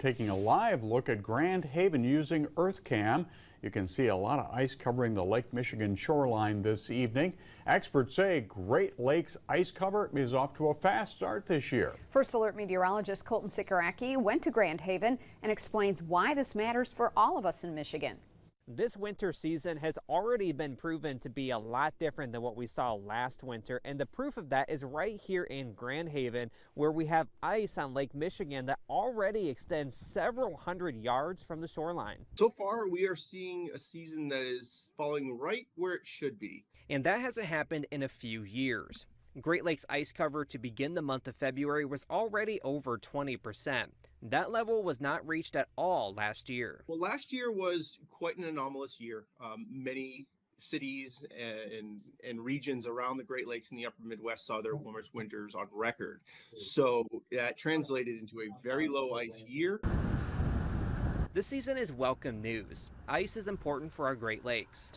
taking a live look at Grand Haven using EarthCam. You can see a lot of ice covering the Lake Michigan shoreline this evening. Experts say Great Lakes ice cover is off to a fast start this year. First Alert meteorologist Colton Sikoracki went to Grand Haven and explains why this matters for all of us in Michigan. This winter season has already been proven to be a lot different than what we saw last winter, and the proof of that is right here in Grand Haven, where we have ice on Lake Michigan that already extends several hundred yards from the shoreline. So far, we are seeing a season that is falling right where it should be. And that hasn't happened in a few years. Great Lakes ice cover to begin the month of February was already over 20%. That level was not reached at all last year. Well, last year was quite an anomalous year. Many cities and regions around the Great Lakes in the upper Midwest saw their warmest winters on record. So that translated into a very low ice year. This season is welcome news. Ice is important for our Great Lakes.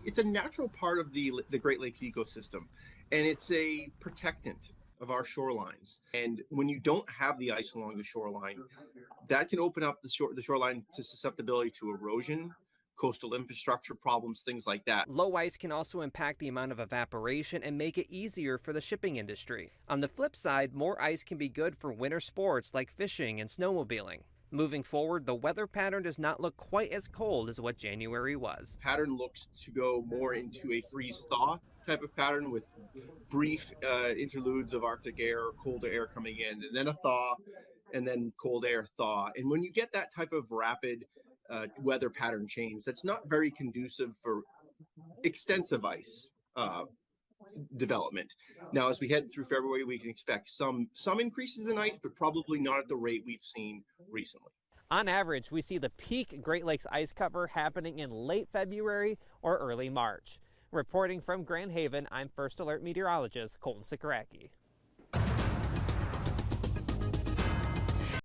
It's a natural part of the Great Lakes ecosystem, and it's a protectant of our shorelines. And when you don't have the ice along the shoreline, that can open up the shoreline to susceptibility to erosion, coastal infrastructure problems, things like that. Low ice can also impact the amount of evaporation and make it easier for the shipping industry. On the flip side, more ice can be good for winter sports like fishing and snowmobiling. Moving forward, the weather pattern does not look quite as cold as what January was. Pattern looks to go more into a freeze-thaw type of pattern with brief interludes of Arctic air or colder air coming in, and then a thaw, and then cold air thaw. And when you get that type of rapid weather pattern change, that's not very conducive for extensive ice development. Now, as we head through February, we can expect some increases in ice, but probably not at the rate we've seen recently. On average, we see the peak Great Lakes ice cover happening in late February or early March. Reporting from Grand Haven, I'm First Alert meteorologist Colton Sikoracki.